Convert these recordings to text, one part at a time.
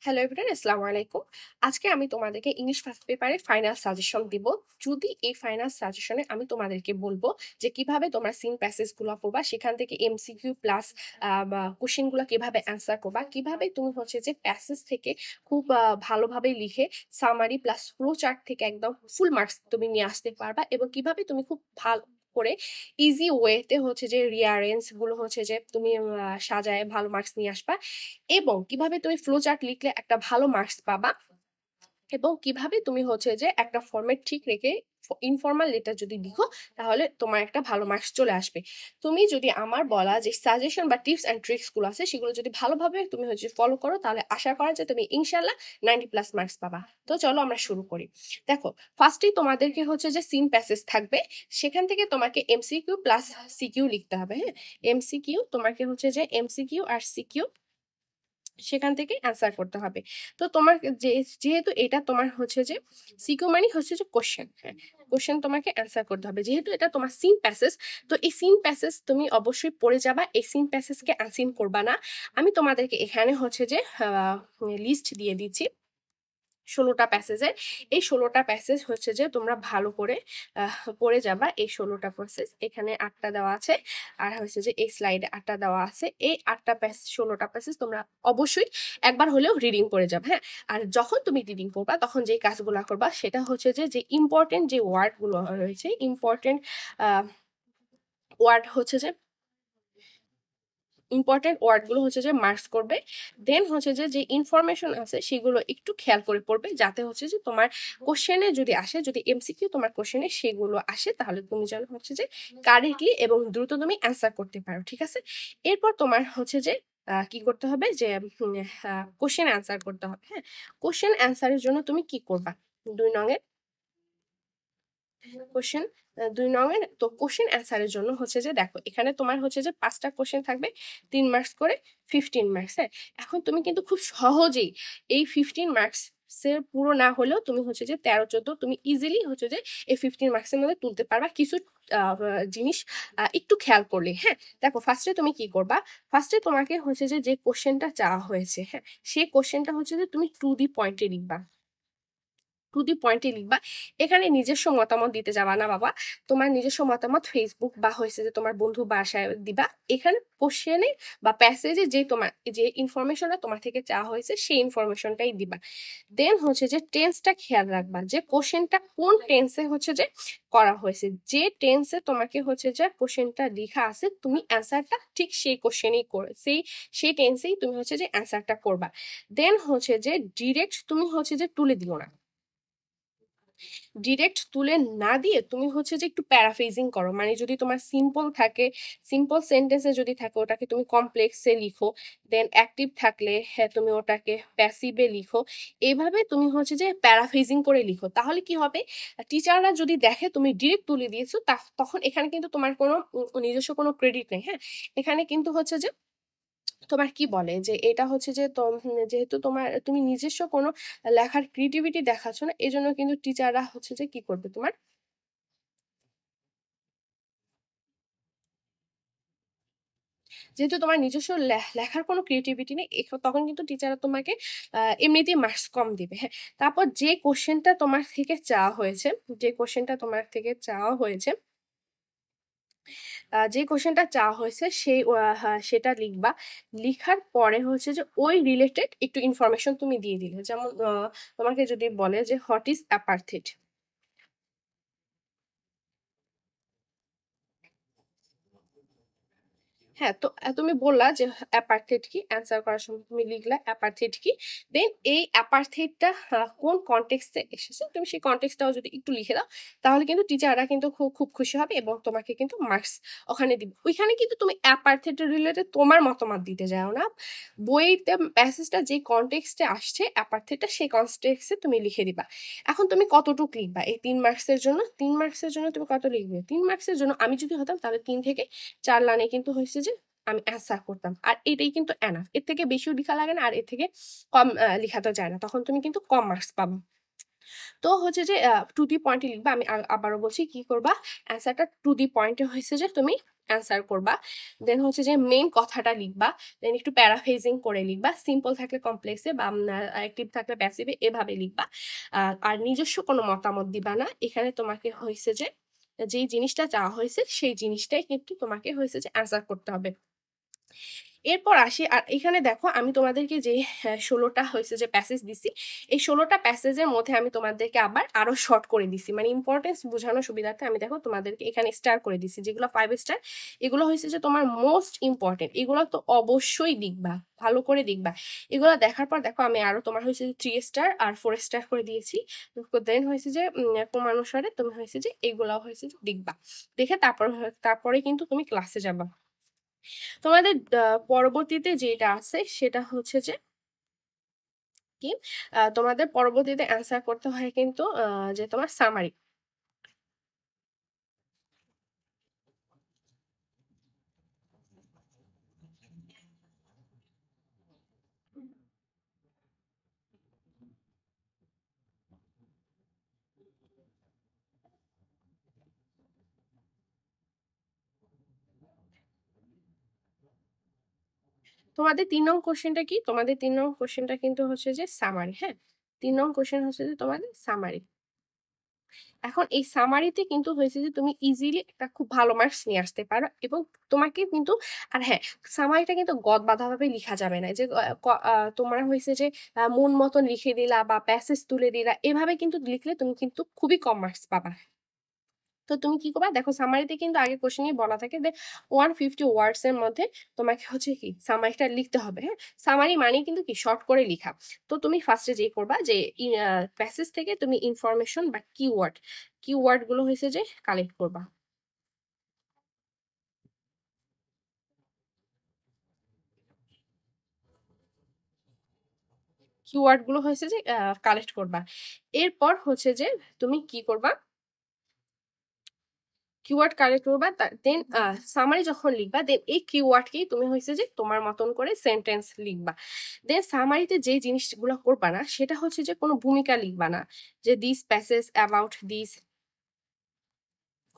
Hello everyone, আসসালামু আলাইকুম। আজকে আমি তোমাদেরকে ইংলিশ ফার্স্ট পেপারের ফাইনাল সাজেশন দিব। যদি এই ফাইনাল সাজেশনে আমি তোমাদেরকে বলবো যে কিভাবে তোমরা সিন প্যাসেজগুলো পড়বা, সেখান থেকে এমসিকিউ প্লাস কোশ্চেনগুলো কিভাবে অ্যান্সার করবা, কিভাবে তুমি হচ্ছে যে প্যাসেজ থেকে খুব ভালোভাবে লিখে সামারি প্লাস ফ্লো চার্ট থেকে একদম ফুল মার্কস তুমি নিয়ে আসতে পারবা, এবং কিভাবে তুমি খুব ভালো করে ইজি ওয়েতে হচ্ছে যে রিয়ারেঞ্জ গুলো হচ্ছে যে তুমি সাজায় ভালো মার্কস নিয়ে আসবা, এবং কিভাবে তুমি ফ্লো চার্ট লিখলে একটা ভালো মার্কস পাবা, এবং কিভাবে তুমি হচ্ছে যে একটা ফরম্যাট ঠিক রেখে ইনফর্মাল লেটার যদি লিখো তাহলে তোমার একটা ভালো মার্কস চলে আসবে। তুমি যদি আমার বলা যে সাজেশন বা টিপস অ্যান্ড ট্রিক্স গুলো আছে সেগুলো যদি ভালোভাবে তুমি হচ্ছে ফলো করো, তাহলে আশা করা যায় তুমি ইনশাল্লাহ 90+ মার্কস পাবা। তো চলো আমরা শুরু করি। দেখো, ফার্স্টেই তোমাদেরকে হচ্ছে যে সিন প্যাসেজ থাকবে, সেখান থেকে তোমাকে এমসিকিউ প্লাস সিকিউ লিখতে হবে। হ্যাঁ, এমসিকিউ তোমাকে হচ্ছে যে এমসিকিউ আর সিকিউ সেখান থেকে অ্যান্সার করতে হবে। তো তোমার যেহেতু এটা তোমার হচ্ছে যে সিকিউ মানে হচ্ছে যে কোশ্চেন, হ্যাঁ, কোশ্চেন তোমাকে অ্যান্সার করতে হবে। যেহেতু এটা তোমার সিন প্যাসেজ, তো এই সিন প্যাসেজ তুমি অবশ্যই পড়ে যাবা, এই সিন প্যাসেজকে আনসিন করবা না। আমি তোমাদেরকে এখানে হচ্ছে যে লিস্ট দিয়ে দিচ্ছি 16টা প্যাসেজের। এই 16টা প্যাসেজ হচ্ছে যে তোমরা ভালো করে পড়ে যাবা। এই 16টা প্যাসেজ এখানে 8টা দেওয়া আছে, আর হচ্ছে যে এই স্লাইডে 8টা দেওয়া আছে। এই 8টা প্যাসেজ 16টা প্যাসেজ তোমরা অবশ্যই একবার হলেও রিডিং করে যাবে। হ্যাঁ, আর যখন তুমি রিডিং করবা তখন যে কাজগুলো করবা সেটা হচ্ছে যে ইম্পর্টেন্ট যে ওয়ার্ডগুলো রয়েছে, ইম্পর্টেন্ট ওয়ার্ড হচ্ছে যে ইম্পর্টেন্ট ওয়ার্ডগুলো হচ্ছে যে মার্কস করবে। দেন হচ্ছে যে ইনফরমেশন আছে সেগুলো একটু খেয়াল করে পড়বে, যাতে হচ্ছে যে তোমার কোশ্চেনে যদি আসে, যদি এমসিকিউ তোমার কোশ্চেনে সেগুলো আসে, তাহলে তুমি যেন হচ্ছে যে কারেক্টলি এবং দ্রুত তুমি অ্যান্সার করতে পারো। ঠিক আছে, এরপর তোমার হচ্ছে যে কি করতে হবে যে কোশ্চেন অ্যান্সার করতে হবে। হ্যাঁ, কোশ্চেন অ্যান্সারের জন্য তুমি কি করবা, 2 নং কোশ্চেন 2 নং তো কোশ্চেন অ্যান্সারের জন্য হচ্ছে যে দেখো, এখানে তোমার হচ্ছে যে 5টা কোশ্চেন থাকবে, 3 মার্কস করে, 15 মার্কস। হ্যাঁ, এখন তুমি কিন্তু খুব সহজেই এই 15 মার্কস এর পুরো না হলেও তুমি হচ্ছে যে 13-14 তুমি ইজিলি হচ্ছে যে এই 15 মার্কসের মধ্যে তুলতে পারবা, কিছু জিনিস একটু খেয়াল করলে। হ্যাঁ, দেখো, ফার্স্টে তুমি কি করবা, ফার্স্টে তোমাকে হচ্ছে যে কোশ্চেনটা চাওয়া হয়েছে, হ্যাঁ, সেই কোশ্চেনটা হচ্ছে যে তুমি টু দি পয়েন্টে লিখবা, টু দি পয়েন্টে লিখবা। এখানে নিজস্ব মতামত দিতে যাবা না বাবা, তোমার নিজস্ব মতামত ফেসবুক বা হয়েছে যে তোমার বন্ধু বাসায় দিবা। এখানে কোশ্চেনে বা প্যাসেজে যে তোমার যে ইনফরমেশনটা তোমার থেকে চাওয়া হয়েছে সেই ইনফরমেশনটাই দিবা। দেন হচ্ছে যে টেন্সটা খেয়াল রাখবা, যে কোশ্চেনটা কোন টেন্সে হচ্ছে যে করা হয়েছে, যে টেন্সে তোমাকে হচ্ছে যে কোশ্চেনটা লেখা আছে তুমি অ্যান্সারটা ঠিক সেই কোশ্চেনেই করে সেই টেন্সেই তুমি হচ্ছে যে অ্যান্সারটা করবা। দেন হচ্ছে যে ডিরেক্ট তুমি হচ্ছে যে তুলে দিও না, ডিরেক্ট তুলে না দিয়ে তুমি হচ্ছে যে একটু প্যারাফ্রেজিং করো। মানে যদি তোমার সিম্পল থাকে, সিম্পল সেন্টেন্সে যদি থাকে ওটাকে তুমি কমপ্লেক্সে লিখো। দেন অ্যাক্টিভ থাকলে হ্যাঁ তুমি ওটাকে প্যাসিভে লিখো। এইভাবে তুমি হচ্ছে যে প্যারাফ্রেজিং করে লিখো, তাহলে কি হবে, টিচাররা যদি দেখে তুমি ডিরেক্ট তুলে দিয়েছো তখন এখানে কিন্তু তোমার কোনো নিজস্ব কোনো ক্রেডিট নেই। হ্যাঁ, এখানে কিন্তু হচ্ছে যে তোমার কি বলে যে এটা হচ্ছে যে যেহেতু তুমি নিজস্ব কোনো লেখার ক্রিয়েটিভিটি দেখাচ্ছ না, এই জন্য কিন্তু টিচাররা হচ্ছে যে কি করবে, তোমার যেহেতু তোমার নিজস্ব লেখার কোনো ক্রিয়েটিভিটি নেই, তখন কিন্তু টিচাররা তোমাকে এমনিতেই মার্কস কম দিবে। হ্যাঁ, তারপর যে কোশ্চেনটা তোমার থেকে চাওয়া হয়েছে, যে কোশ্চেনটা তোমার থেকে চাওয়া হয়েছে যে কোশ্চেনটা চাওয়া হয়েছে হ্যাঁ, সেটা লিখবা। লিখার পরে হচ্ছে যে ওই রিলেটেড একটু ইনফরমেশন তুমি দিয়ে দিলে, যেমন তোমাকে যদি বলে যে হোয়াট ইজ অ্যাপার্থিড। হ্যাঁ, তো তুমি বললা যে অ্যাপার্থেড কি, অ্যান্সার করার সময় তুমি লিখলা অ্যাপার্থেড কি। দেন এই অ্যাপার্থেডটা কোন কনটেক্সটে এসেছে তুমি সেই কনটেক্সটটাও যদি একটু লিখে দাও, তাহলে কিন্তু টিচাররা কিন্তু খুব খুব খুশি হবে এবং তোমাকে কিন্তু মার্কস ওখানে দিবে। ওইখানে কিন্তু তুমি অ্যাপার্থেড রিলেটেড তোমার মতামত দিতে যাও না, বইতে প্যাসেজটা যে কনটেক্সটে আসছে অ্যাপার্থেডটা সেই কনটেক্সটে তুমি লিখে দিবা। এখন তুমি কতটুকু লিখবা এই 3 মার্কসের জন্য, 3 মার্কসের জন্য তুমি কত লিখবে, 3 মার্কসের জন্য আমি যদি হতাম তাহলে 3 থেকে 4 লাইনে কিন্তু হয়েছে যে আমি অ্যান্সার করতাম, আর এটাই কিন্তু এনাফ। এর থেকে বেশিও লেখা লাগে না, আর এর থেকে কম লেখা তো যায় না, তখন তুমি কিন্তু কম মার্কস পাবো। তো হচ্ছে যে টু দি পয়েন্টে লিখবা। আমি আবারও বলছি কি করবা, অ্যান্সারটা টু দি পয়েন্টে হয়েছে যে তুমি অ্যান্সার করবা। দেন হচ্ছে যে মেইন কথাটা লিখবা, দেন একটু প্যারাফ্রেজিং করে লিখবা, সিম্পল থাকলে কমপ্লেক্সে বা অ্যাক্টিভ থাকলে প্যাসিভে, এভাবে লিখবা। আর নিজস্ব কোনো মতামত দিবা না। এখানে তোমাকে হয়েছে যে যেই জিনিসটা চাওয়া হয়েছে সেই জিনিসটাই কিন্তু তোমাকে হয়েছে যে অ্যান্সার করতে হবে। এরপর আসি, আর এখানে দেখো আমি তোমাদেরকে যে 16টা হয়েছে যে প্যাসেজ দিছি, এই 16টা প্যাসেজের মধ্যে আমি তোমাদেরকে আবার আরো শর্ট করে দিছি, মানে ইম্পর্টেন্স বোঝানোর সুবিধার্থে আমি দেখো তোমাদেরকে এখানে স্টার করে দিছি, যেগুলো 5 স্টার এগুলো হয়েছে যে তোমার মোস্ট ইম্পর্টেন্ট, এগুলো তো অবশ্যই দেখবা, ভালো করে দেখবা। এগুলো দেখার পর দেখো আমি আরো তোমার হয়েছে যে 3 স্টার আর 4 স্টার করে দিয়েছি। দেন হয়েছে যে ক্রমানুসারে তুমি হয়েছে যে এগুলো হয়েছে যে দেখবা, দেখে তারপরে কিন্তু তুমি ক্লাসে যাবা। তোমাদের পরবর্তীতে যেটা আছে সেটা হচ্ছে যে কি, তোমাদের পরবর্তীতে অ্যান্সার করতে হয় কিন্তু যে তোমার সামারি। তোমাদের 3 নং কোশ্চেনটা কি, তোমাদের 3 নং কোশ্চেনটা কিন্তু হচ্ছে যে সামারি। হ্যাঁ, 3 নং কোশ্চেন হচ্ছে যে তোমাদের সামারি। এখন এই সামারিতে কিন্তু হয়েছে যে তুমি ইজিলি একটা খুব ভালো মার্কস নিয়ে আসতে পারো, এবং তোমাকে কিন্তু, আর হ্যাঁ, সামারিটা কিন্তু গদ বাঁধা ভাবে লিখা যাবে না, যে তোমরা হয়েছে যে মন মতন লিখে দিলা বা প্যাসেজ তুলে দিলা, এভাবে কিন্তু লিখলে তুমি কিন্তু খুবই কম মার্কস পাবা। তো তুমি কি করবা, দেখো সামারিতে কিন্তু আগে কোশ্চেনই বলা থাকে যে 150 ওয়ার্ডস এর মধ্যে তোমাকে হচ্ছে কি সামারিটা লিখতে হবে। হ্যাঁ, সামারি মানে কিন্তু কি শর্ট করে লিখা। তো তুমি ফার্স্টে যেই করবা যে প্যাসেজ থেকে তুমি ইনফরমেশন বা কিওয়ার্ড গুলো হয়েছে যে কালেক্ট করবা, কিওয়ার্ড গুলো হয়েছে যে কালেক্ট করবা। এরপর হচ্ছে যে তুমি কি করবা, কিওয়ার্ড কালেক্ট করবা, দেন সামারি যখন লিখবা, দেন এই কিওয়ার্ডকেই তুমি হয়েছে যে তোমার মতন করে সেন্টেন্স লিখবা। দেন সামারিতে যে জিনিসগুলো করবা না সেটা হচ্ছে যে কোনো ভূমিকা লিখবা না, যে দিস প্যাসেজ অ্যাবাউট দিস,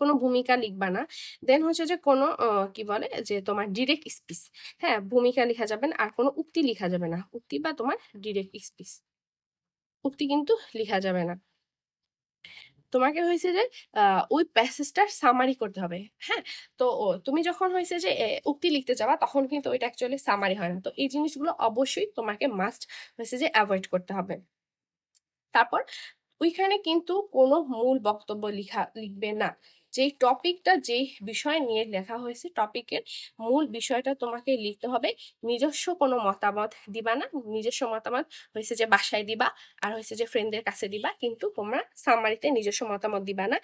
কোনো ভূমিকা লিখবা না। দেন হচ্ছে যে কোনো কি বলে যে তোমার ডিরেক্ট স্পিচ, হ্যাঁ ভূমিকা লিখা যাবে না, আর কোনো উক্তি লিখা যাবে না, উক্তি বা তোমার ডিরেক্ট স্পিচ, উক্তি কিন্তু লিখা যাবে না। তোমাকে হয়েছে যে ওই প্যাসেজটার সামারি করতে হবে। হ্যাঁ, তো তুমি যখন হয়েছে যে উক্তি লিখতে যাবা তখন কিন্তু ওইটা অ্যাকচুয়ালি সামারি হয় না। তো এই জিনিসগুলো অবশ্যই তোমাকে মাস্ট হয়েছে যে অ্যাভয়েড করতে হবে। তারপর ওইখানে কিন্তু কোনো মূল বক্তব্য লিখবে না। যেই টপিকটা যেই বিষয় নিয়ে লেখা হয়েছে টপিকের মূল বিষয়টা তোমাকে লিখতে হবে। নিজস্ব কোনো মতামত দিবা না, নিজস্ব মতামত হয়েছে যে বাসায় দিবা আর হয়েছে যে ফ্রেন্ডদের কাছে দিবা, কিন্তু তোমরা সামারিতে নিজস্ব মতামত দিবা না।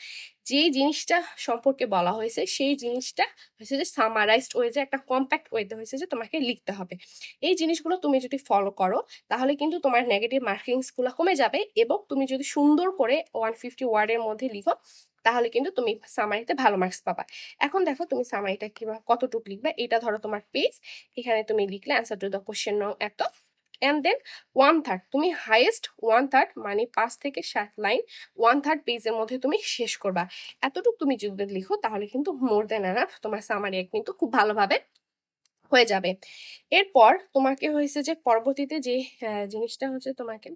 যেই জিনিসটা সম্পর্কে বলা হয়েছে সেই জিনিসটা হয়েছে যে সামারাইজড ওয়েতে একটা কম্প্যাক্ট ওয়েতে হয়েছে যে তোমাকে লিখতে হবে। এই জিনিসগুলো তুমি যদি ফলো করো তাহলে কিন্তু তোমার নেগেটিভ মার্কিংস গুলো কমে যাবে, এবং তুমি যদি সুন্দর করে 150 ওয়ার্ডের মধ্যে লিখো তাহলে কিন্তু তুমি সামারিতে ভালো মার্কস পাবা। এখন দেখো তুমি সামারিটা কিভাবে কতটুকু লিখবে, এটা ধরো তোমার পেজ, এখানে তুমি লিখলে অ্যান্সার টু দ্য কোশ্চেন এত, এন্ড দেন 1/3, তুমি হাইয়েস্ট 1/3 মানে 5 থেকে 7 লাইন 1/3 পেজের মধ্যে তুমি শেষ করবা। এতটুকু তুমি যদি লিখো তাহলে কিন্তু মোর দেন এনাফ, তোমার সামারি কিন্তু খুব ভালোভাবে হয়ে যাবে। এরপর তোমাকে হয়েছে যে পরবর্তীতে যে জিনিসটা হচ্ছে তোমাকে,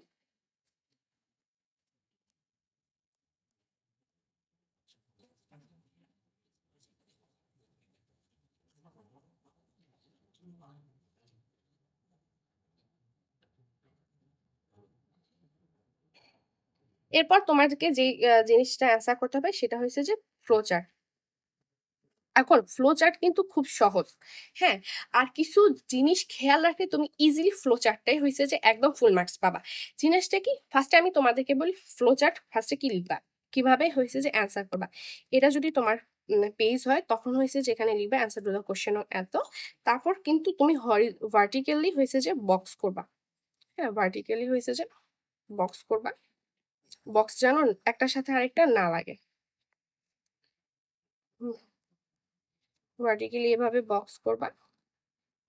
এরপর তোমাকে যে জিনিসটা অ্যান্সার করতে হবে সেটা হয়েছে যে ফ্লোচার্ট। এখন ফ্লো চার্ট কিন্তু খুব সহজ। হ্যাঁ, আর কিছু জিনিস খেয়াল রাখলে তুমি ইজিলি ফ্লো চার্টটাই হয়েছে যে একদম ফুল মার্কস পাবা। জিনিসটা কি, ফার্স্টে আমি তোমাদেরকে বলি ফ্লো চার্ট ফার্স্টে কি লিখবা, কিভাবে হয়েছে যে অ্যান্সার করবা। এটা যদি তোমার পেজ হয় তখন হয়েছে যেখানে লিখবে অ্যান্সার টু দ্য কোশ্চেন এত, তারপর কিন্তু তুমি ভার্টিক্যালি হয়েছে যে বক্স করবা। হ্যাঁ, ভার্টিক্যালি হয়েছে যে বক্স করবা, বক্স যেন একটার সাথে আরেকটা না লাগে। ভার্টিক্যালি এভাবে বক্স করবা,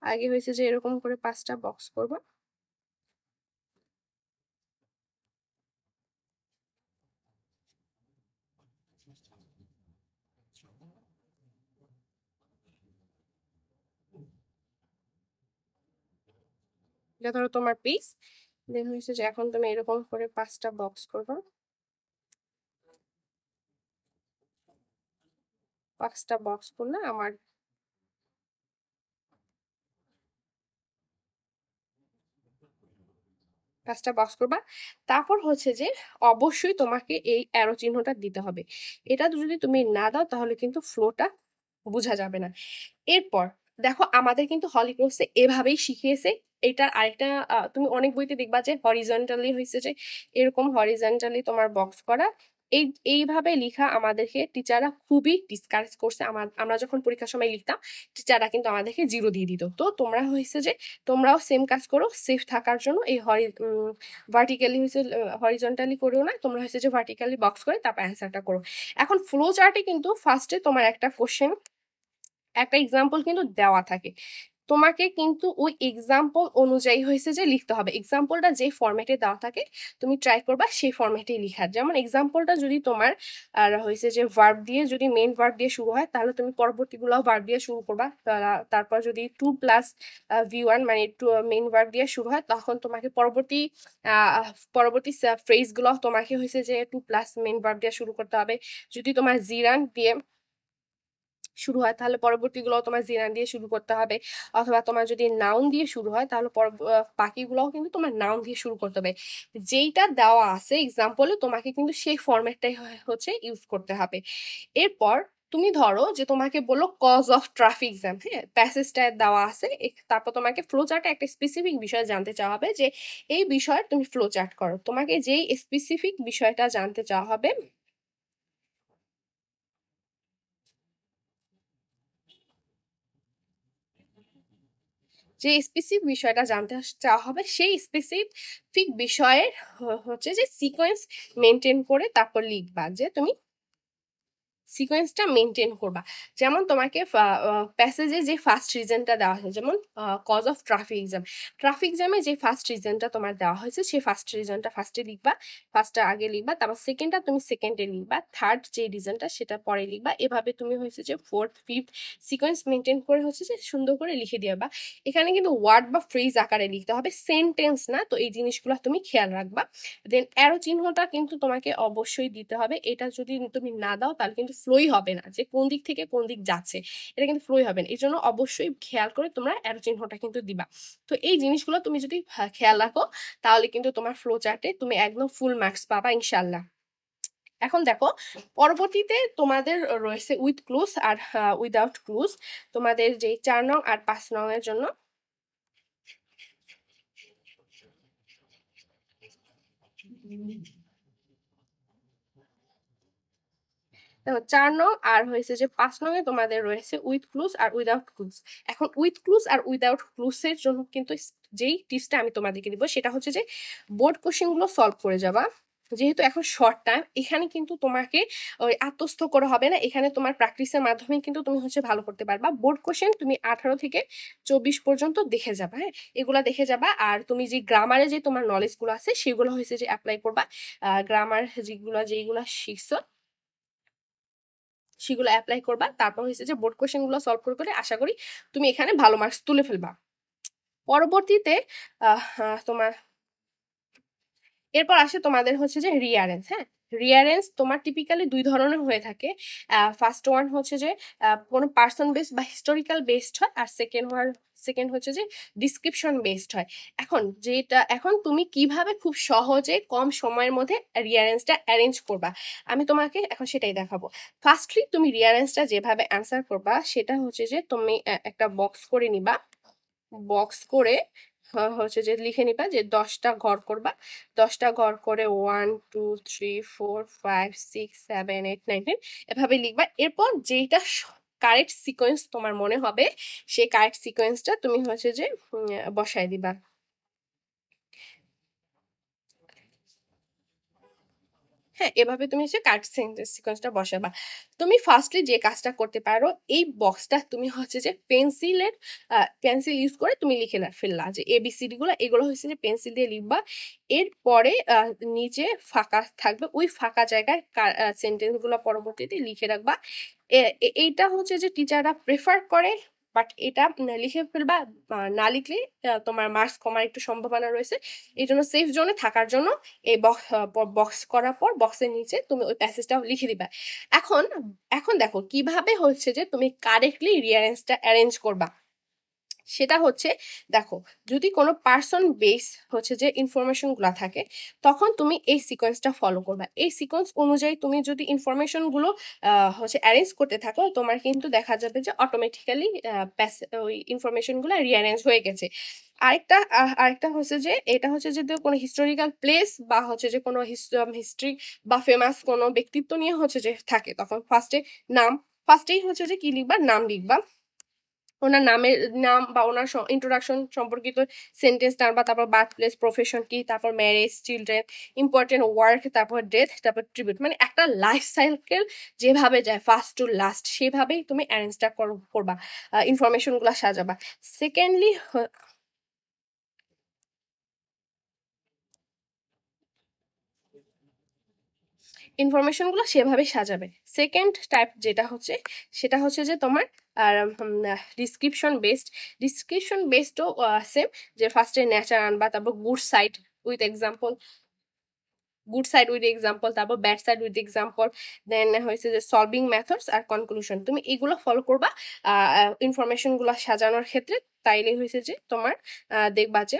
আগে হয়েছে যে এরকম করে 5টা বক্স করবা। এটা ধরো তোমার পিস। দেন হচ্ছে যে এখন তুমি এরকম করে 5টা বক্স করবা। 5টা বক্স করলে আমার 5টা বক্স করবা। তারপর হচ্ছে যে অবশ্যই তোমাকে এই অ্যারো চিহ্নটা দিতে হবে। এটা যদি তুমি না দাও তাহলে কিন্তু ফ্লোটা বোঝা যাবে না। এরপর দেখো আমাদের কিন্তু হলিক্রসে এভাবেই শিখিয়েছে। এটার আরেকটা তুমি অনেক বইতে দেখবা যে হরিজন্টালি হয়েছে যে এরকম হরিজন্টালি তোমার বক্স করা। এইভাবে লিখা আমাদেরকে টিচাররা খুবই ডিসকারেজ করছে। আমরা যখন পরীক্ষার সময় লিখতাম টিচাররা কিন্তু আমাদেরকে 0 দিয়ে দিত। তো তোমরা হয়েছে যে তোমরাও সেম কাজ করো সেফ থাকার জন্য। এই ভার্টিক্যালি হয়েছে হরিজন্টালি করেও না, তোমরা হয়েছে যে ভার্টিক্যালি বক্স করে তারপর অ্যান্সারটা করো। এখন ফ্লো চার্টে কিন্তু ফার্স্টে তোমার একটা কোশ্চেন, একটা এক্সাম্পল কিন্তু দেওয়া থাকে। তোমাকে কিন্তু ওই এক্সাম্পল অনুযায়ী হয়েছে যে লিখতে হবে। এক্সাম্পলটা যে ফরম্যাটে দেওয়া থাকে তুমি ট্রাই করবা সেই ফরম্যাটে লিখার। যেমন এক্সাম্পলটা যদি তোমার আর হয়েছে যে ভার্ব দিয়ে, যদি মেন ভার্ব দিয়ে শুরু হয় তাহলে তুমি পরবর্তীগুলো ভার্ব দিয়ে শুরু করবা। তারপর যদি 2+V1 মানে মেন ভার্ব দিয়ে শুরু হয় তখন তোমাকে পরবর্তী ফ্রেজগুলো তোমাকে হয়েছে যে 2+ মেন ভার্ব দিয়ে শুরু করতে হবে। যদি তোমার জিরান দিয়ে শুরু হয় তাহলে পরবর্তীগুলো তোমার জিরান দিয়ে শুরু করতে হবে। অথবা তোমার যদি নাউন দিয়ে শুরু হয় তাহলে বাকিগুলোও কিন্তু তোমার নাউন দিয়ে শুরু করতে হবে। যেইটা দেওয়া আছে এক্সাম্পলে তোমাকে কিন্তু সেই ফরম্যাটটাই হচ্ছে ইউজ করতে হবে। এরপর তুমি ধরো যে তোমাকে বললো কজ অফ ট্রাফিক জ্যাম, হ্যাঁ প্যাসেজটা দেওয়া আছে। তারপর তোমাকে ফ্লো চার্টে একটা স্পেসিফিক বিষয় জানতে চাওয়া হবে যে এই বিষয়ে তুমি ফ্লো চার্ট করো। তোমাকে যেই স্পেসিফিক বিষয়টা জানতে চাওয়া হবে, যে স্পেসিফিক বিষয়টা জানতে চাওয়া হবে সেই স্পেসিফিক বিষয়ের হচ্ছে যে সিকোয়েন্স মেনটেন করে তারপর লিখবা যে তুমি সিকোয়েন্সটা মেনটেন করবা। যেমন তোমাকে প্যাসেজে যে ফার্স্ট রিজনটা দেওয়া হয়েছে, যেমন cause of traffic jam, traffic জ্যামে যে ফার্স্ট রিজনটা তোমার দেওয়া হয়েছে সেই ফার্স্ট রিজনটা ফার্স্টে লিখবা, ফার্স্টটা আগে লিখবা, তারপর সেকেন্ডটা তুমি সেকেন্ডে লিখবা, থার্ড যে রিজনটা সেটা পরে লিখবা। এভাবে তুমি হয়েছে যে ফোর্থ ফিফথ সিকোয়েন্স মেনটেন করে হচ্ছে যে সুন্দর করে লিখে দিবা। এখানে কিন্তু ওয়ার্ড বা ফ্রেজ আকারে লিখতে হবে, সেন্টেন্স না। তো এই জিনিসগুলো তুমি খেয়াল রাখবা। দেন অ্যারো চিহ্নটা কিন্তু তোমাকে অবশ্যই দিতে হবে। এটা যদি তুমি না দাও তাহলে কিন্তু ফ্লোই হবে না, যে কোন দিক থেকে কোন দিক যাচ্ছে এটা কিন্তু ফ্লোই হবে না। এই জন্য অবশ্যই খেয়াল করে তোমরা অ্যারো চিহ্নটা কিন্তু দিবা। তো এই জিনিসগুলো তুমি যদি খেয়াল রাখো তাহলে কিন্তু তোমার ফ্লো চার্টে তুমি একদম ফুল মার্কস পাবা ইনশাল্লাহ। এখন দেখো পরবর্তীতে তোমাদের রয়েছে with clues R without clues. তোমাদের যে 4 নং আর 5 নং এর জন্য, দেখো 4 নং আর হয়েছে যে 5 নং এ তোমাদের রয়েছে উইথ ক্লুজ আর উইদাউট ক্লুজ। এখন উইথ ক্লুজ আর উইদাউট ক্লুজ এর জন্য কিন্তু যেই টিপসটা আমি তোমাদেরকে দিব সেটা হচ্ছে যে বোর্ড কোশ্চেন গুলো সলভ করে যাবা। যেহেতু এখন শর্ট টাইম, এখানে কিন্তু তোমাকে ওই আত্মস্থ করা হবে না, এখানে তোমার প্র্যাকটিসের মাধ্যমে কিন্তু তুমি হচ্ছে ভালো করতে পারবা। বোর্ড কোশ্চেন তুমি 18 থেকে 24 পর্যন্ত দেখে যাবা, হ্যাঁ এগুলা দেখে যাবা। আর তুমি যে গ্রামারে যে তোমার নলেজ গুলো আছে সেগুলো হয়েছে যে অ্যাপ্লাই করবা। গ্রামার যেগুলা শিখছো সেগুলো অ্যাপ্লাই করবা। তারপর হয়েছে যে বোর্ড কোশ্চেন গুলো সলভ করে করে আশা করি তুমি এখানে ভালো মার্কস তুলে ফেলবা। পরবর্তীতে তোমার এরপর আসে তোমাদের হচ্ছে যে রিয়ারেন্স, হ্যাঁ রিয়ারেন্স তোমার টিপিক্যালি 2 ধরনের হয়ে থাকে। ফার্স্ট ওয়ান হচ্ছে যে কোনো পার্সন বেসড বা হিস্টোরিক্যাল বেসড হয়, আর সেকেন্ড হচ্ছে যে ডিসক্রিপশন বেসড হয়। এখন তুমি কিভাবে খুব সহজে কম সময়ের মধ্যে রিয়ারেন্সটা অ্যারেঞ্জ করবা আমি তোমাকে এখন সেটাই দেখাবো। ফার্স্টলি তুমি রিয়ারেন্সটা যেভাবে অ্যান্সার করবা সেটা হচ্ছে যে তুমি একটা বক্স করে নিবা। বক্স করে হচ্ছে যে লিখে নিবা যে 10টা ঘর করবা। 10টা ঘর করে 1 2 3 4 5 6 7 8 9 10 এভাবে লিখবা। এরপর যেইটা কারেক্ট সিকোয়েন্স তোমার মনে হবে সেই কারেক্ট সিকোয়েন্সটা তুমি হচ্ছে যে বসায় দিবা। হ্যাঁ, এভাবে তুমি হচ্ছে কারেক্ট সেন্টেন্স সিকোয়েন্সটা বসাবা। তুমি ফার্স্টলি যে কাজটা করতে পারো, এই বক্সটা তুমি হচ্ছে যে পেন্সিল ইউজ করে তুমি লিখে ফেললা যে ABCD গুলো, এগুলো হচ্ছে যে পেন্সিল দিয়ে লিখবা। এরপরে নিচে ফাঁকা থাকবে, ওই ফাঁকা জায়গায় সেন্টেন্স গুলো পরবর্তীতে লিখে রাখবা। এইটা হচ্ছে যে টিচাররা প্রেফার করে, বাট এটা লিখে ফেলবা। না লিখলে তোমার মার্কস কমার একটু সম্ভাবনা রয়েছে। এই জন্য সেফ জোনে থাকার জন্য এই বক্স করার পর বক্সের নিচে তুমি ওই প্যাসেজটা লিখে দিবা। এখন এখন দেখো কিভাবে হচ্ছে যে তুমি কারেক্টলি রিয়ারেঞ্জটা অ্যারেঞ্জ করবা। সেটা হচ্ছে, দেখো, যদি কোনো পার্সন বেস হচ্ছে যে ইনফরমেশন গুলা থাকে, তখন তুমি এই সিকোয়েন্সটা ফলো করবা। এই সিকোয়েন্স অনুযায়ী তুমি যদি ইনফরমেশন গুলো হচ্ছে অ্যারেঞ্জ করতে থাকো, তোমার কিন্তু দেখা যাবে যে অটোমেটিক্যালি ওই ইনফরমেশন গুলো রিঅ্যারেঞ্জ হয়ে গেছে। আরেকটা হচ্ছে যে, এটা হচ্ছে যদি কোনো হিস্টোরিক্যাল প্লেস বা হচ্ছে যে কোনো হিস্ট্রি বা ফেমাস কোনো ব্যক্তিত্ব নিয়ে হচ্ছে যে থাকে, তখন ফার্স্টেই হচ্ছে যে কি লিখবা, নাম লিখবা। ওনার নাম বা ওনার ইন্ট্রোডাকশন সম্পর্কিত সেন্টেন্স টানবা, তারপর বার্থ প্লেস, প্রফেশন কি, তারপর ম্যারেজ, চিলড্রেন, ইম্পর্টেন্ট ওয়ার্ক, তারপর ডেথ, তারপর ট্রিবিউট। মানে একটা লাইফ সাইকেল যেভাবে যায় ফার্স্ট টু লাস্ট, সেভাবেই তুমি অ্যারেঞ্জটা করবা, ইনফরমেশন গুলা সাজাবা। সেকেন্ডলি, ইনফরমেশন গুলো সেভাবে সাজাবে। সেকেন্ড টাইপ যেটা হচ্ছে, সেটা হচ্ছে যে তোমার আর ডিসক্রিপশন বেসডও সেম, যে ফার্স্টে নেচার আনবা, তারপর গুড সাইড উইথ এক্সাম্পল, তারপর ব্যাড সাইড উইথ এক্সাম্পল, দেন হয়েছে যে সলভিং মেথডস আর কনক্লুশন। তুমি এগুলো ফলো করবা ইনফরমেশন গুলো সাজানোর ক্ষেত্রে। তাইলে হয়েছে যে তোমার দেখবা যে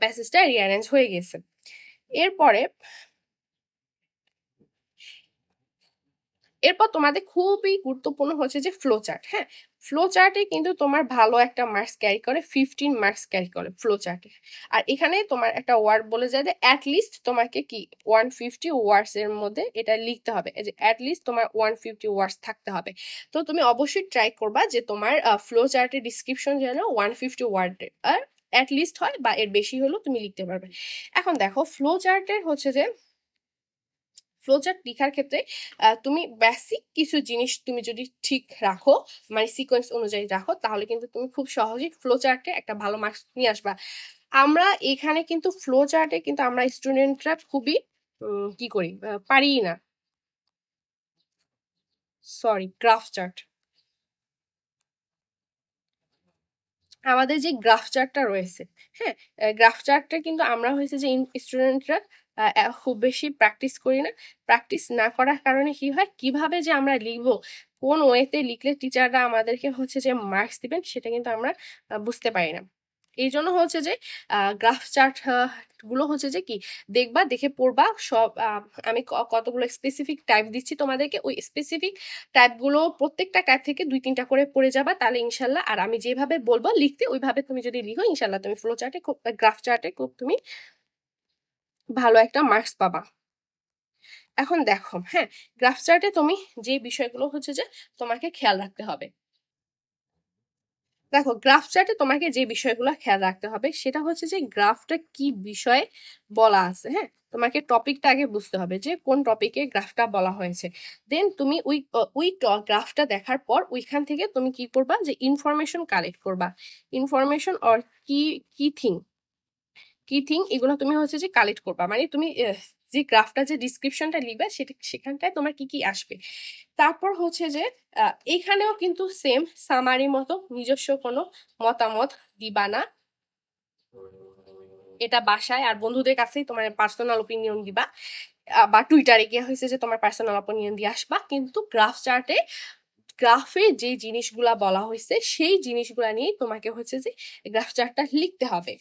প্যাসেজটা রিঅ্যারেঞ্জ হয়ে গেছে। এরপরে এরপর তোমাদের খুবই গুরুত্বপূর্ণ হচ্ছে যে ফ্লো চার্ট। হ্যাঁ, ফ্লো চার্টে কিন্তু তোমার ভালো একটা মার্কস ক্যারি করে, 15 মার্কস ক্যারি করে ফ্লো চার্টে। আর এখানে তোমার একটা ওয়ার্ড বলে যায় যে অ্যাটলিস্ট তোমাকে কি 150 ওয়ার্ডস এর মধ্যে এটা লিখতে হবে। এই যে অ্যাটলিস্ট তোমার 150 ওয়ার্ডস থাকতে হবে। তো তুমি অবশ্যই ট্রাই করবা যে তোমার ফ্লো চার্টের ডিসক্রিপশন যেন 150 ওয়ার্ডের আর অ্যাটলিস্ট হয়, বা এর বেশি হলেও তুমি লিখতে পারবে। এখন দেখো, ফ্লো চার্টের হচ্ছে যে ফ্লোচার্ট লেখার ক্ষেত্রে তুমি বেসিক কিছু জিনিস তুমি যদি ঠিক রাখো, মানে সিকোয়েন্স অনুযায়ী রাখো, তাহলে কিন্তু তুমি খুব সহজেই ফ্লোচার্টে একটা ভালো মার্কস নিয়ে আসবা। আমরা এখানে কিন্তু ফ্লোচার্টে কিন্তু আমরা স্টুডেন্টরা খুবই কি করি, পারি না। Sorry, graph chart. আমাদের যে গ্রাফ চার্টটা রয়েছে, হ্যাঁ, গ্রাফ চার্টটা কিন্তু আমরা হয়েছে যে স্টুডেন্টরা খুব বেশি প্র্যাকটিস করি না। প্র্যাকটিস না করার কারণে কি হয়, কিভাবে যে আমরা লিখবো, কোন ওয়েতে লিখলে টিচাররা আমাদেরকে হচ্ছে যে মার্কস দিবেন, সেটা কিন্তু আমরা বুঝতে পারি না। এই জন্য হচ্ছে যে গ্রাফ চার্ট গুলো হচ্ছে যে কি, দেখবা, দেখে পড়বা সব। আমি কতগুলো স্পেসিফিক টাইপ দিচ্ছি তোমাদেরকে, ওই স্পেসিফিক টাইপগুলো প্রত্যেকটা টাইপ থেকে 2-3টা করে পড়ে যাবা, তাহলে ইনশাল্লাহ। আর আমি যেভাবে বলবো লিখতে, ওইভাবে তুমি যদি লিখো, ইনশাল্লাহ তুমি ফ্লো চার্টে খুব, গ্রাফ চার্টে খুব তুমি ভালো একটা মার্কস পাবা। এখন দেখো, হ্যাঁ, গ্রাফ চার্টে তুমি যে বিষয়গুলো হচ্ছে যে তোমাকে খেয়াল রাখতে হবে। দেখো, গ্রাফ চার্টে তোমাকে যে বিষয়গুলো খেয়াল রাখতে হবে, সেটা হচ্ছে যে গ্রাফটা কি বিষয়ে বলা আছে। হ্যাঁ, তোমাকে টপিকটা আগে বুঝতে হবে যে কোন টপিকে গ্রাফটা বলা হয়েছে। দেন তুমি ওই গ্রাফটা দেখার পর ওইখান থেকে তুমি কি করবা, যে ইনফরমেশন কালেক্ট করবা। ইনফরমেশন অর কি কি থিং কি থিং এগুলো তুমি হচ্ছে যে কালেক্ট করবা। মানে তুমি যে গ্রাফটা, যে ডিসক্রিপশনটা লিখবে, সেখানটায় তোমার কি কি আসবে। তারপর হচ্ছে যে এখানেও কিন্তু সেম সামারি মতো নিজস্ব কোনো মতামত দিবা না। এটা বাসায় আর বন্ধুদের কাছেই তোমার পার্সোনাল ওপিনিয়ন দিবা, বা টুইটারে গিয়ে হয়েছে যে তোমার পার্সোনাল ওপিনিয়ন দিয়ে আসবা। কিন্তু গ্রাফে যে জিনিসগুলা বলা হয়েছে, সেই জিনিসগুলা নিয়ে তোমাকে হচ্ছে যে গ্রাফ চার্টটা লিখতে হবে।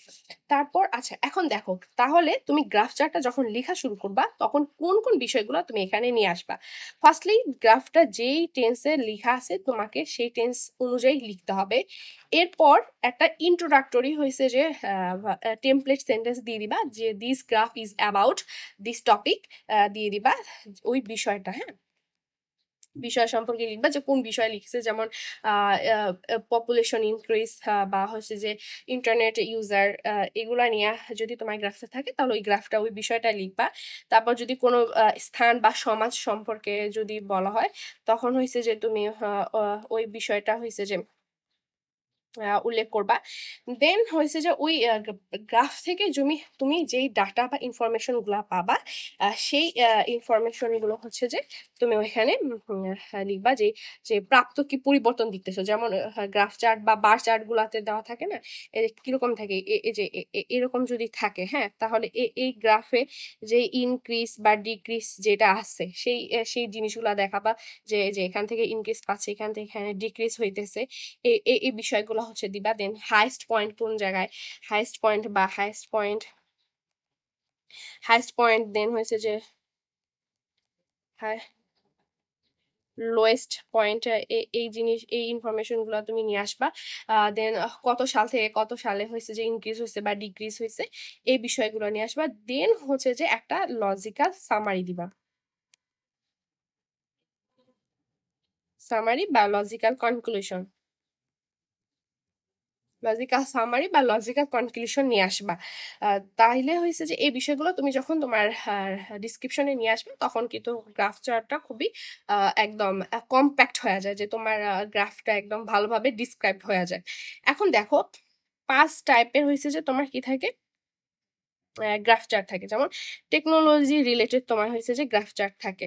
তারপর আচ্ছা, এখন দেখো, তাহলে তুমি গ্রাফ চার্টটা যখন লেখা শুরু করবা, তখন কোন কোন বিষয়গুলো তুমি এখানে নিয়ে আসবা। ফার্স্টলি, গ্রাফটা যেই টেন্সে লেখা আছে, তোমাকে সেই টেন্স অনুযায়ী লিখতে হবে। এরপর একটা ইন্ট্রোডাক্টরি হয়েছে যে টেমপ্লেট সেন্টেন্স দিয়ে দিবা, যে this graph is about this topic, দিয়ে দিবা ওই বিষয়টা। হ্যাঁ, বিষয় সম্পর্কে লিখবা যে কোন বিষয় লিখছে, যেমন পপুলেশন ইনক্রিজ বা হচ্ছে যে ইন্টারনেট ইউজার, এগুলা নিয়ে যদি তোমার গ্রাফে থাকে তাহলে ওই গ্রাফটা ওই বিষয়টা লিখবা। তারপর যদি কোনো স্থান বা সমাজ সম্পর্কে যদি বলা হয় তখন হয়েছে যে তুমি ওই বিষয়টা হয়েছে যে উল্লেখ করবা। দেন হয়েছে যে ওই গ্রাফ থেকে তুমি যেই ডাটা বা ইনফরমেশন গুলা পাবা, সেই ইনফরমেশন গুলো হচ্ছে যে তুমি ওইখানে লিখবা যে যে প্রাপ্ত কি পরিবর্তন দিতেছো, যেমন গ্রাফ চার্ট বা বার চার্ট গুলাতে দেওয়া থাকে না, কিরকম থাকে এই যে এরকম যদি থাকে, হ্যাঁ, তাহলে এই গ্রাফে যে ইনক্রিজ বা ডিক্রিজ যেটা আছে সেই জিনিসগুলা দেখাবা, যে যে এখান থেকে ইনক্রিজ পাচ্ছে, এখান থেকে এখানে ডিক্রিজ হইতেছে, এই বিষয়গুলো হচ্ছে দিবা। দেন হাইস্ট পয়েন্ট কোন জায়গায়, হাইস্ট পয়েন্ট দেন হয়েছে যে লোয়েস্ট পয়েন্ট, এই জিনিস এই ইনফরমেশন গুলো তুমি নিয়ে আসবা। দেন কত সাল থেকে কত সালে হয়েছে যে ইনক্রিজ হয়েছে বা ডিক্রিজ হয়েছে, এই বিষয়গুলো নিয়ে আসবা। দেন হচ্ছে যে একটা লজিক্যাল সামারি দিবা, সামারি বা লজিক্যাল কনক্লুশন, লজিক্যাল সামারি বা লজিক্যাল কনক্লুশন নিয়ে আসবা। তাইলে হয়েছে যে এই বিষয়গুলো তুমি যখন তোমার ডিসক্রিপশনে নিয়ে আসবে তখন কিন্তু গ্রাফ চার্টটা খুবই একদম কম্প্যাক্ট হয়ে যায়, যে তোমার গ্রাফটা একদম ভালোভাবে ডিসক্রাইব হয়ে যায়। এখন দেখো 5 টাইপের হয়েছে যে তোমার কি থাকে, গ্রাফ চার্ট থাকে। যেমন টেকনোলজি রিলেটেড তোমার হয়েছে যে গ্রাফ চার্ট থাকে,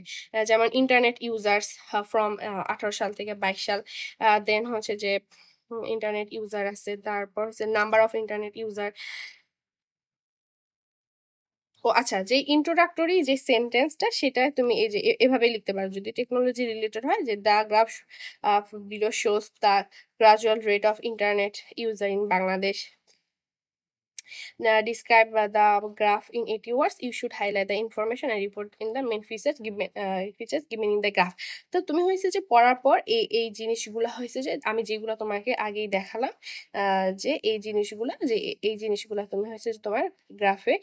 যেমন ইন্টারনেট ইউজার্স ফ্রম 18 সাল থেকে 22 সাল। দেন হচ্ছে যে ইন্টারনেট ইউজার আছে, তারপর হচ্ছে নাম্বার অফ ইন্টারনেট ইউজার। ও আচ্ছা, যে ইন্ট্রোডাক্টরি যে সেন্টেন্সটা সেটা তুমি এই যে এভাবে লিখতে পারো, যদি টেকনোলজি রিলেটেড হয়, যে the graph below shows the gradual rate of internet user in Bangladesh, describe the graph in 80 words. You should highlight the information and report in the main features given in the graph. তো তুমি হয়েছে যে পড়ার পর এই জিনিসগুলো হয়েছে যে আমি যেগুলো তোমাকে আগেই দেখালাম, যে এই জিনিসগুলা, যে এই জিনিসগুলা তুমি হয়েছে যে তোমার গ্রাফে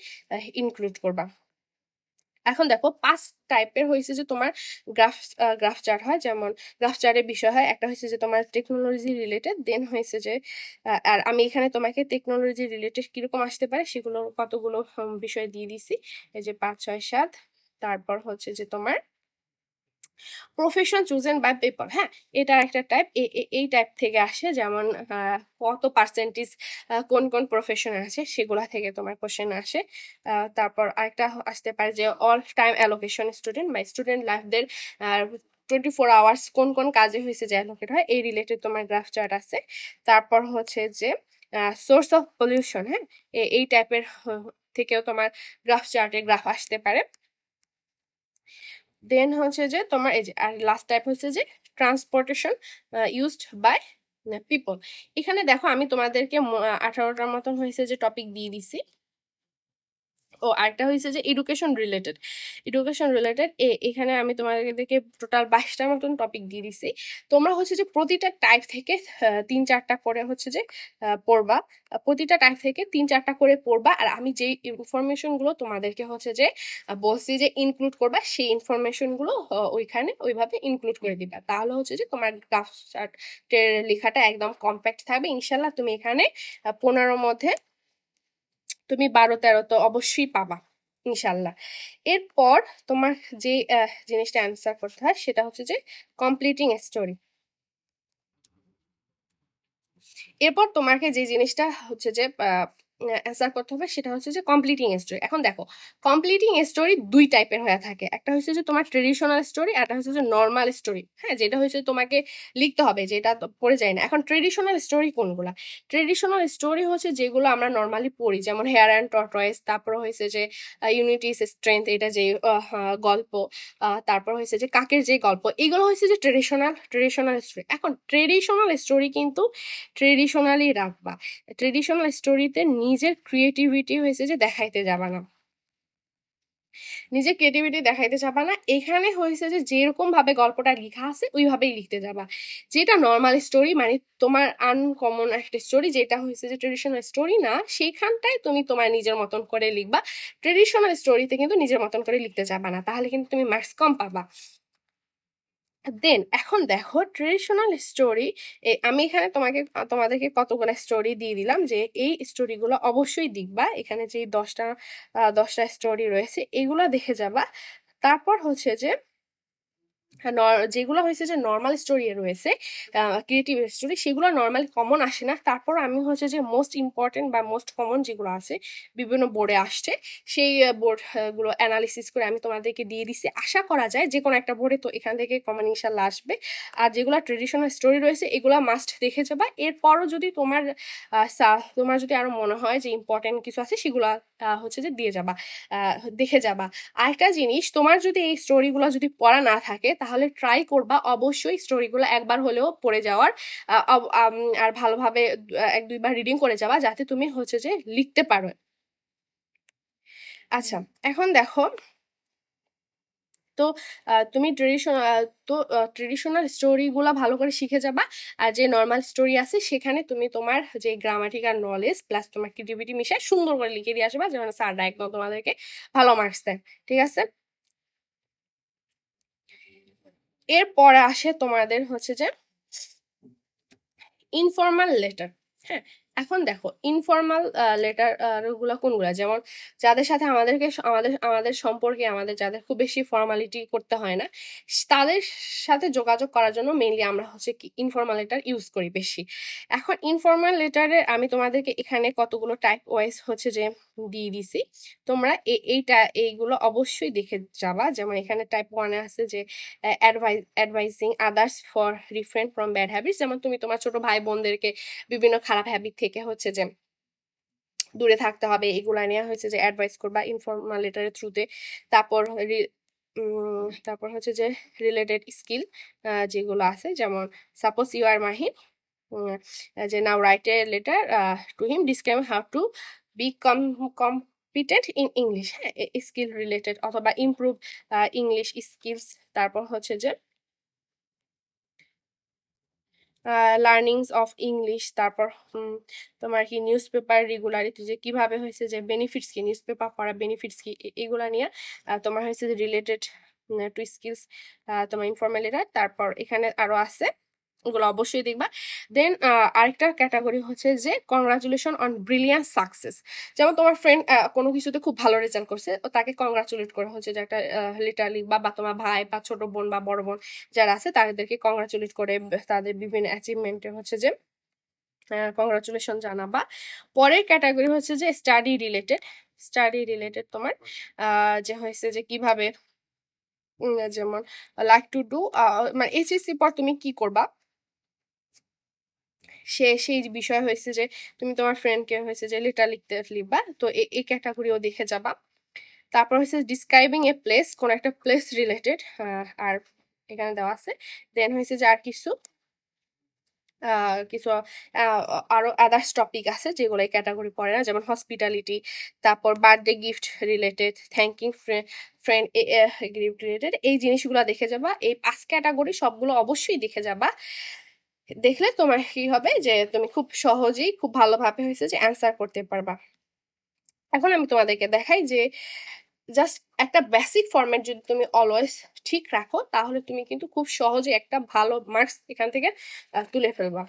ইনক্লুড করবা। এখন দেখো 5 টাইপের হয়েছে যে তোমার গ্রাফ গ্রাফ চার্ট হয়। যেমন গ্রাফ চার্টের বিষয় হয়, একটা হয়েছে যে তোমার টেকনোলজি রিলেটেড, দেন হয়েছে যে আর আমি এখানে তোমাকে টেকনোলজি রিলেটেড কিরকম আসতে পারে সেগুলো কতগুলো বিষয় দিয়ে দিছি, এই যে 5 6 7। তারপর হচ্ছে যে তোমার প্রফেশন চুজেন বাই পেপার, হ্যাঁ, এটা একটা টাইপ, এই টাইপ থেকে আসে। যেমন কত পার্সেন্টেজ কোন কোন প্রফেশনে আছে সেগুলা থেকে তোমার কোশ্চেন আসে। তারপর আরেকটা আসতে পারে যে অল টাইম অ্যালোকেশন স্টুডেন্ট বা স্টুডেন্ট লাইফদের 24 আওয়ার্স কোন কোন কাজে হয়েছে যে অ্যালোকেট হয়, এই রিলেটেড তোমার গ্রাফ চার্ট আছে। তারপর হচ্ছে যে সোর্স অফ পলিউশন, হ্যাঁ, এই টাইপের থেকেও তোমার গ্রাফ চার্টে গ্রাফ আসতে পারে। দেন হচ্ছে যে তোমার এই যে আর লাস্ট টাইপ হচ্ছে যে ট্রান্সপোর্টেশন ইউজড বাই পিপল। এখানে দেখো আমি তোমাদেরকে 18টার মতন হয়েছে যে টপিক দিয়ে দিছি। ও আরেকটা হয়েছে যে এডুকেশন রিলেটেড এখানে আমি তোমাদেরকে টোটাল 22টার মতন টপিক দিয়ে দিছি। তোমরা হচ্ছে যে প্রতিটা টাইপ থেকে 3 4টা করে হচ্ছে যে পড়বা, প্রতিটা টাইপ থেকে 3 4টা করে পড়বা। আর আমি যে ইনফরমেশন গুলো তোমাদেরকে হচ্ছে যে বলছি যে ইনক্লুড করবা, সেই ইনফরমেশন গুলো ওইখানে ওইভাবে ইনক্লুড করে দিবা, তাহলে হচ্ছে যে তোমার গ্রাফ চার্টের লেখাটা একদম কম্প্যাক্ট থাকবে। ইনশাল্লাহ তুমি এখানে 15 মধ্যে তুমি 12 13 তো অবশ্যই পাবা ইনশাল্লাহ। এরপর তোমার যে জিনিসটা অ্যান্সার করতে হয় সেটা হচ্ছে যে কমপ্লিটিং স্টোরি। এরপর তোমাকে যে জিনিসটা হচ্ছে যে অ্যান্সার করতে হবে সেটা হচ্ছে যে কমপ্লিটিং স্টোরি। এখন দেখো কমপ্লিটিং স্টোরি 2 টাইপের হয়ে থাকে, একটা হচ্ছে যে তোমার ট্রেডিশনাল স্টোরি, একটা হচ্ছে যে নর্মাল স্টোরি, হ্যাঁ, যেটা হচ্ছে তোমাকে লিখতে হবে, যেটা তো পড়ে যায় না। এখন ট্রেডিশনাল স্টোরি কোনগুলা, ট্রেডিশনাল স্টোরি হচ্ছে যেগুলো আমরা নর্মালি পড়ি, যেমন হেয়ার অ্যান্ড টর্টয়েস, তারপর হয়েছে যে ইউনিটি ইজ স্ট্রেংথ, এটা যে গল্প, তারপর হয়েছে যে কাকের যে গল্প, এগুলো হয়েছে যে ট্রেডিশনাল স্টোরি। এখন ট্রেডিশনাল স্টোরি কিন্তু ট্রেডিশনালি রাখবা, ট্রেডিশনাল স্টোরিতে নিজের ক্রিয়েটিভিটি হয়েছে যে দেখাইতে যাবা না, নিজের ক্রিয়েটিভিটি দেখাইতে যাবা না। এখানে হয়েছে যে যেরকম ভাবে গল্পটা লেখা আছে ওইভাবেই লিখতে যাবা। যেটা নর্মাল স্টোরি মানে তোমার আনকমন একটা স্টোরি, যেটা হয়েছে যে ট্রেডিশনাল স্টোরি না, সেইখানটায় তুমি তোমার নিজের মতন করে লিখবা। ট্রেডিশনাল স্টোরিতে কিন্তু নিজের মতন করে লিখতে যাবা না, তাহলে কিন্তু তুমি মার্কস কম পাবা। দেন এখন দেখো ট্রেডিশনাল স্টোরি, আমি এখানে তোমাদেরকে কতগুলো স্টোরি দিয়ে দিলাম যে এই স্টোরিগুলো অবশ্যই দেখবা। এখানে যে 10টা স্টোরি রয়েছে এগুলো দেখে যাবা। তারপর হচ্ছে যে যেগুলো হয়েছে যে নর্মাল স্টোরি রয়েছে, ক্রিয়েটিভ স্টোরি, সেগুলো নর্মালি কমন আসে না। তারপর আমি হচ্ছে যে মোস্ট ইম্পর্টেন্ট বা মোস্ট কমন যেগুলো আছে বিভিন্ন বোর্ডে আসছে, সেই বোর্ড গুলো অ্যানালিসিস করে আমি তোমাদেরকে দিয়ে দিচ্ছি। আশা করা যায় যে কোনো একটা বোর্ডে তো এখান থেকে কমন ইনশাল্লাহ আসবে। আর যেগুলো ট্রেডিশনাল স্টোরি রয়েছে এগুলো মাস্ট দেখে যাবা। এরপরও যদি তোমার যদি আরো মনে হয় যে ইম্পর্টেন্ট কিছু আছে সেগুলো হচ্ছে যে দিয়ে যাবা, দেখে যাবা। আরেকটা জিনিস, তোমার যদি এই স্টোরিগুলো যদি পড়া না থাকে তাহলে ট্রাই করবা অবশ্যই স্টোরিগুলো একবার হলেও পড়ে যাওয়ার, আর ভালোভাবে 1-2বার রিডিং করে যাওয়া, যাতে তুমি হচ্ছে যে লিখতে পারো। আচ্ছা, এখন দেখো, তো তুমি ট্রেডিশনাল স্টোরিগুলো ভালো করে শিখে যাবা। আর যে নর্মাল স্টোরি আছে সেখানে তুমি তোমার যে গ্রামাটিক্যাল নলেজ প্লাস তোমার ক্রিয়েটিভিটি মিশিয়ে সুন্দর করে লিখে দিয়ে আসবা, যেমন স্যাররা একদম তোমাদেরকে ভালো মার্কস দেয়। ঠিক আছে, এরপরে আসে তোমাদের হচ্ছে যে ইনফর্মাল লেটার। হ্যাঁ, এখন দেখো ইনফর্মাল লেটার গুলো কোনগুলা, যেমন যাদের সাথে আমাদের সম্পর্কে আমাদের যাদের খুব বেশি ফর্মালিটি করতে হয় না, তাদের সাথে যোগাযোগ করার জন্য মেইনলি আমরা হচ্ছে কি ইনফর্মাল লেটার ইউজ করি বেশি। এখন ইনফর্মাল লেটারের আমি তোমাদেরকে এখানে কতগুলো টাইপ ওয়াইজ হচ্ছে যে দিয়ে দিছি। তোমরা এইগুলো অবশ্যই দেখে যাবা। যেমন এখানে টাইপ 1-এ আছে যে advising others for refrain from bad habits, যেমন তুমি তোমার ছোট ভাই বোনদেরকে বিভিন্ন খারাপ হ্যাবিট থেকে হচ্ছে যে দূরে থাকতে হবে, এগুলা নিয়ে হচ্ছে যে অ্যাডভাইস করবা ইনফর্মাল লেটারের থ্রুতে। তারপর তারপর হচ্ছে যে রিলেটেড স্কিল যেগুলো আছে, যেমন সাপোজ ইউ আর মাহিন, যে now write a letter to him describe how to be competent in English. হ্যাঁ, স্কিল রিলেটেড অথবা ইমপ্রুভ ইংলিশ স্কিলস। তারপর হচ্ছে যে লার্নিংস অফ ইংলিশ। তারপর তোমার কি নিউজ পেপার রেগুলারিটি, যে কিভাবে হয়েছে যে বেনিফিটস কি, নিউজ পেপার পড়া বেনিফিটস কি, এগুলা নিয়ে তোমার হয়েছে যে রিলেটেড টু স্কিলস তোমার ইনফর্মাল এটা। তারপর এখানে আরো আছে, ওগুলো অবশ্যই দেখবা। দেন আরেকটা ক্যাটাগরি হচ্ছে যে কংগ্রাচুলেশন অন ব্রিলিয়ান্ট সাকসেস। যেমন তোমার ফ্রেন্ড কোনো কিছুতে খুব ভালো রেজাল্ট করছে, তাকে কংগ্রাচুলেট করে হচ্ছে যে একটা লেটার লিখবা, বা তোমার ভাই বা ছোট বোন বা বড় বোন যারা আছে তাদেরকে কংগ্রাচুলেট করে তাদের বিভিন্ন অ্যাচিভমেন্টে হচ্ছে যে কংগ্রাচুলেশন জানাবা। পরের ক্যাটাগরি হচ্ছে যে স্টাডি রিলেটেড তোমার যে হয়েছে যে কিভাবে, যেমন লাইক টু ডু, মানে এইচএসসি পর তুমি কি করবা সেই বিষয় হয়েছে যে তুমি তোমার ফ্রেন্ডকে হয়েছে যে লেটার লিখবা, তো এই ক্যাটাগরিও দেখে যাবা। তারপর হচ্ছে ডিসক্রাইবিং এ প্লেস, কোন একটা প্লেস রিলেটেড, আর এখানে দেওয়া আছে। দেন হয়েছে যে আর কিছু আরো আদার্স টপিক আছে যেগুলো এই ক্যাটাগরি পড়ে না, যেমন হসপিটালিটি, তারপর birthday gift related, thanking friend gift related. এই জিনিসগুলো দেখে যাবা। এই 5 ক্যাটাগরি সবগুলো অবশ্যই দেখে যাবা। দেখলে তোমার কি হবে যে তুমি খুব সহজেই খুব ভালোভাবে হয়েছে যে অ্যান্সার করতে পারবা। এখন আমি তোমাদেরকে দেখাই যে জাস্ট একটা বেসিক ফরম্যাট যদি তুমি অলওয়েজ ঠিক রাখো তাহলে তুমি কিন্তু খুব সহজে একটা ভালো মার্কস এখান থেকে তুলে ফেলবা।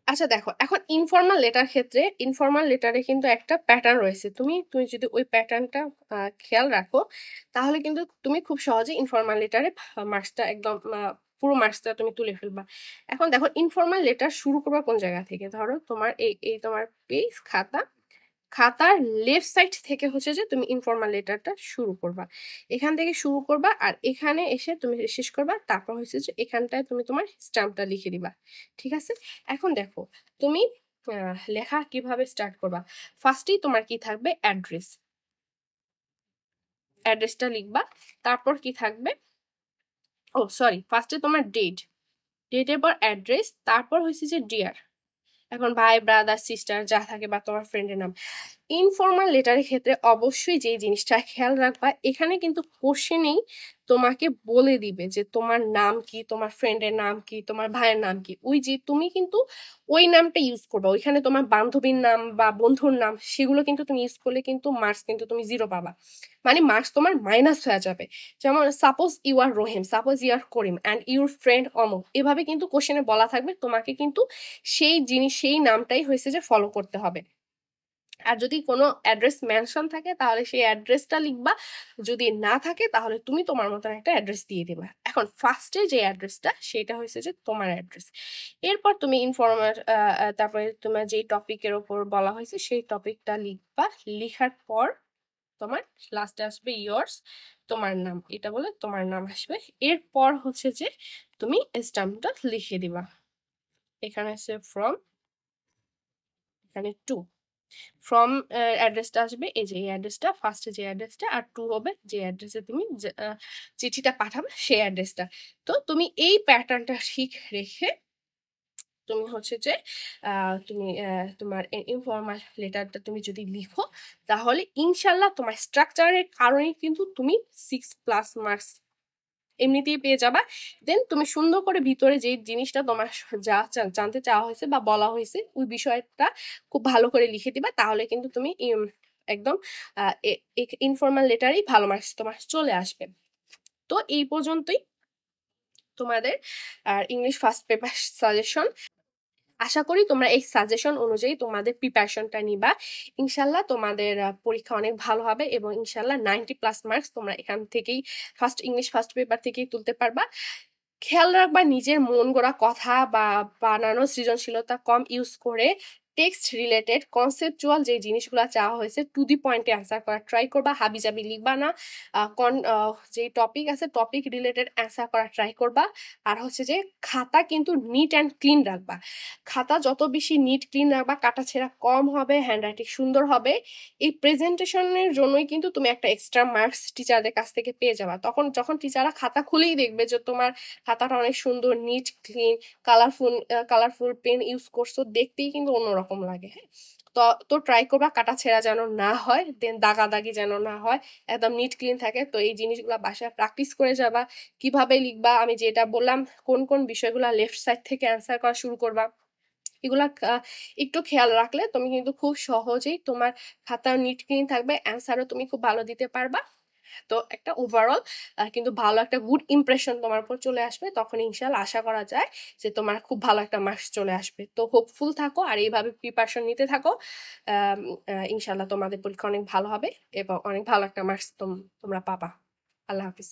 আচ্ছা দেখো, এখন ইনফর্মাল লেটারে কিন্তু একটা প্যাটার্ন রয়েছে। তুমি যদি ওই প্যাটার্নটা খেয়াল রাখো তাহলে কিন্তু তুমি খুব সহজে ইনফর্মাল লেটারে মার্কসটা একদম পুরো মার্কসটা তুমি তুলে ফেলবা। এখন দেখো ইনফর্মাল লেটার শুরু করবা কোন জায়গা থেকে, ধরো তোমার এই তোমার পেজ খাতার লেফট সাইড থেকে হচ্ছে যে তুমি ইনফর্মাল লেটারটা শুরু করবা। এখান থেকে শুরু করবা আর এখানে এসে তুমি শেষ করবা। তারপর হচ্ছে যে এখানটায় তুমি তোমার স্ট্যাম্পটা লিখে দিবা। ঠিক আছে, এখন দেখো তুমি লেখা কিভাবে স্টার্ট করবা। ফার্স্টেই তোমার কি থাকবে, অ্যাড্রেসটা লিখবা। তারপর কি থাকবে, ও সরি, ফার্স্টে তোমার ডেটের পর অ্যাড্রেস, তারপর হচ্ছে যে ডিয়ার। এখন ভাই ব্রাদার সিস্টার যা থাকে বা তোমার ফ্রেন্ডের নাম। ইনফর্মাল লেটারের ক্ষেত্রে অবশ্যই যে জিনিসটা খেয়াল রাখবা, এখানে কিন্তু কোশ্চেনেই তোমাকে বলে দিবে যে তোমার নাম কি, তোমার ফ্রেন্ডের নাম কি, তোমার ভাইয়ের নাম কি। ওই যে তুমি কিন্তু ওই নামটা ইউজ করবা, ওইখানে তোমার বান্ধবীর নাম বা বন্ধুর নাম সেগুলো কিন্তু তুমি ইউজ করলে কিন্তু মার্কস কিন্তু তুমি 0 পাবা, মানে মার্কস তোমার মাইনাস হয়ে যাবে। যেমন suppose you are Rahim, suppose you are Karim and your friend অমুক, এভাবে কিন্তু কোশ্চেনে বলা থাকবে, তোমাকে কিন্তু সেই জিনিস সেই নামটাই হয়েছে যে ফলো করতে হবে। আর যদি কোনো অ্যাড্রেস মেনশন থাকে তাহলে সেই অ্যাড্রেসটা লিখবা, যদি না থাকে তাহলে তুমি তোমার মতন একটা অ্যাড্রেস দিয়ে দিবা। এখন ফার্স্টে যে অ্যাড্রেসটা সেটা হয়েছে যে তোমার অ্যাড্রেস। এরপর তুমি ইনফরমার, তারপরে তোমার যেই টপিকের ওপর বলা হয়েছে সেই টপিকটা লিখবা। লিখার পর তোমার লাস্টে আসবে ইয়ার্স, তোমার নাম, এটা বলে তোমার নাম আসবে। এরপর হচ্ছে যে তুমি স্ট্যাম্পটা লিখে দিবা। এখানে আছে ফ্রম, এখানে টু। ফ্রম অ্যাড্রেসটা আসবে এই যে এই অ্যাড্রেসটা, ফার্স্টে যে অ্যাড্রেসটা, আর টু হবে যে অ্যাড্রেসে তুমি চিঠিটা পাঠাবে সেই অ্যাড্রেসটা। তো তুমি এই প্যাটার্নটা ঠিক রেখে তুমি হচ্ছে যে তুমি তোমার ইনফর্মাল লেটারটা তুমি যদি লিখো তাহলে ইনশাল্লাহ তোমার স্ট্রাকচারের কারণে কিন্তু তুমি 6+ মার্কস এমনিতেই পেয়ে যাবা। দেন তুমি সুন্দর করে ভিতরে যে জিনিসটা তোমার যা জানতে চাওয়া হয়েছে বা বলা হয়েছে ওই বিষয়টা খুব ভালো করে লিখে দিবা, তাহলে কিন্তু তুমি একদম ইনফর্মাল লেটারেই ভালো মার্কস তোমার চলে আসবে। তো এই পর্যন্তই তোমাদের আর ইংলিশ ফার্স্ট পেপার সাজেশন। আশা করি তোমরা এই সাজেশন অনুযায়ী তোমাদের প্রিপারেশনটা নিবা। ইনশাল্লাহ তোমাদের পরীক্ষা অনেক ভালো হবে এবং ইনশাল্লাহ 90+ মার্কস তোমরা এখান থেকেই ইংলিশ ফার্স্ট পেপার থেকেই তুলতে পারবা। খেয়াল রাখবা নিজের মন গড়া কথা বা বানানো সৃজনশীলতা কম ইউজ করে টেক্সট রিলেটেড কনসেপচুয়াল যে জিনিসগুলো চাওয়া হয়েছে টু দি পয়েন্টে অ্যান্সার করার ট্রাই করবা, হাবিজাবি লিখবা না। যে টপিক আছে টপিক রিলেটেড অ্যান্সার করার ট্রাই করবা। আর হচ্ছে যে খাতা কিন্তু নিট অ্যান্ড ক্লিন রাখবা। খাতা যত বেশি নিট ক্লিন রাখবা কাটাছেঁড়া কম হবে, হ্যান্ডরাইটিং সুন্দর হবে। এই প্রেজেন্টেশনের জন্যই কিন্তু তুমি একটা এক্সট্রা মার্কস টিচারদের কাছ থেকে পেয়ে যাবা। তখন যখন টিচাররা খাতা খুলেই দেখবে যে তোমার খাতাটা অনেক সুন্দর neat clean, colourful colourful pen use করছো, দেখতেই কিন্তু অন্যরকম লাগে। হ্যাঁ, তো তো ট্রাই করবা কাটা ছেঁড়া যেন না হয়, দেন দাগাদাগি যেন না হয়, একদম নিট ক্লিন থাকে। তো এই জিনিসগুলো বাসায় প্র্যাকটিস করে যাবা। কিভাবে লিখবা আমি যেটা বললাম, কোন কোন বিষয়গুলো লেফট সাইড থেকে অ্যান্সার করা শুরু করবা, এগুলা একটু খেয়াল রাখলে তুমি কিন্তু খুব সহজেই তোমার খাতা নিট ক্লিন থাকবে, অ্যান্সারও তুমি খুব ভালো দিতে পারবা। তো একটা ওভারঅল কিন্তু ভালো একটা গুড ইমপ্রেশন তোমার উপর চলে আসবে। তখন ইনশাল্লাহ আশা করা যায় যে তোমার খুব ভালো একটা মার্কস চলে আসবে। তো হোপফুল থাকো আর এইভাবে প্রিপারেশন নিতে থাকো। ইনশাল্লাহ তোমাদের পরীক্ষা অনেক ভালো হবে এবং অনেক ভালো একটা মার্কস তোমরা পাবা। আল্লাহ হাফিজ।